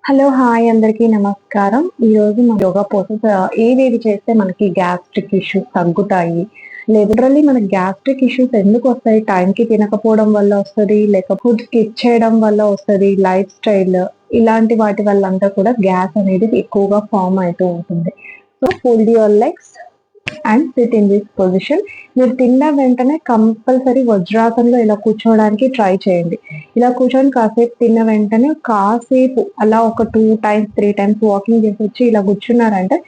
Hello hi అందరికీ నమస్కారం. ఈరోజు మన యోగా పోసెస్ ఏవేవి చేస్తే మనకి గ్యాస్ట్రిక్ ఇష్యూస్ తగ్గుతాయి, లిటరల్లీ మనకి గ్యాస్ట్రిక్ ఇష్యూస్ ఎందుకు వస్తాయి? టైంకి తినకపోవడం వల్ల వస్తుంది, లేక ఫుడ్ స్కిప్ చేయడం వల్ల వస్తుంది, లైఫ్ స్టైల్ ఇలాంటి వాటి వల్ల అంతా కూడా గ్యాస్ అనేది ఎక్కువగా ఫామ్ అవుతూ ఉంటుంది. So fold your legs and SIT in this position. మీరు తిన్న వెంటనే కంపల్సరీ వజ్రాసనంలో ఇలా కూర్చోవడానికి ట్రై చేయండి. ఇలా కూర్చొని కాసేపు తిన్న వెంటనే కాసేపు అలా ఒక 2 టైమ్స్ 3 టైమ్స్ వాకింగ్ చేసి వచ్చి ఇలా కూర్చున్నారంటే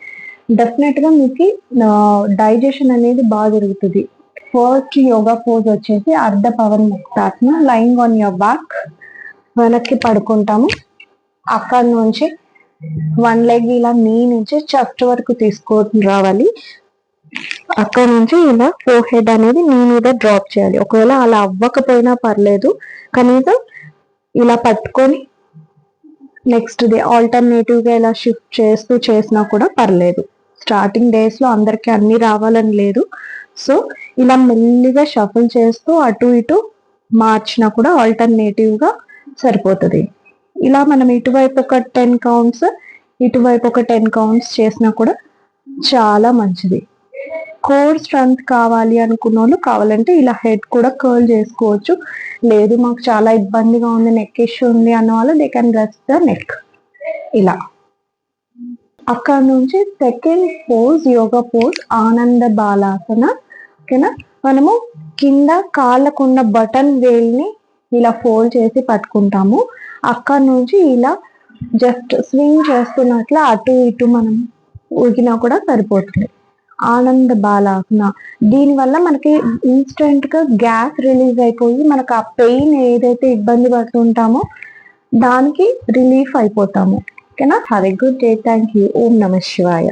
డెఫినెట్ గా మీకు డైజెషన్ అనేది బాగా జరుగుతుంది. ఫస్ట్ యోగా పోజ్ వచ్చేసి అర్ధ పవన్ ముక్తాసన. లైంగ్ ఆన్ యువర్ బ్యాక్, వెనక్కి పడుకుంటాము. అక్కడ నుంచి 1 లెగ్ ఇలా నీ నుంచి చెస్ట్ వరకు తీసుకొని రావాలి. అక్కడ నుంచి ఇలా ఫోర్ హెడ్ అనేది నీ మీద డ్రాప్ చేయాలి. ఒకవేళ అలా అవ్వకపోయినా పర్లేదు, కనీసం ఇలా పట్టుకొని నెక్స్ట్ డే ఆల్టర్నేటివ్ గా ఇలా షిఫ్ట్ చేస్తూ చేసినా కూడా పర్లేదు. స్టార్టింగ్ డేస్ లో అందరికి అన్ని రావాలని లేదు. సో ఇలా మెల్లిగా షఫుల్ చేస్తూ అటు ఇటు మార్చినా కూడా ఆల్టర్నేటివ్ గా సరిపోతుంది. ఇలా మనం ఇటువైపు ఒక 10 కౌంట్స్, ఇటువైపు ఒక 10 కౌంట్స్ చేసినా కూడా చాలా మంచిది. కోర్ స్ట్రెంత్ కావాలి అనుకున్న వాళ్ళు కావాలంటే ఇలా హెడ్ కూడా కర్ల్ చేసుకోవచ్చు. లేదు మాకు చాలా ఇబ్బందిగా ఉంది, నెక్ ఇష్యూ ఉంది అన్న వాళ్ళు they can rest the neck. ఇలా అక్కడ నుంచి సెకండ్ పోజ్ యోగా పోజ్ ఆనంద బాలాసన. ఓకేనా, మనము కింద కాళ్ళకున్న బటన్ వేల్ని ఇలా ఫోల్డ్ చేసి పట్టుకుంటాము. అక్కడ నుంచి ఇలా జస్ట్ స్వింగ్ చేస్తున్నట్లు అటు ఇటు మనం ఊగినా కూడా సరిపోతుంది. ఆనంద బాలాసన. దీనివల్ల మనకి ఇన్స్టెంట్ గా గ్యాస్ రిలీజ్ అయిపోయి మనకు ఆ పెయిన్ ఏదైతే ఇబ్బంది పడుతుంటామో దానికి రిలీఫ్ అయిపోతాము. ఓకేనా, have a good day. Thank you. ఓం నమ శివాయ.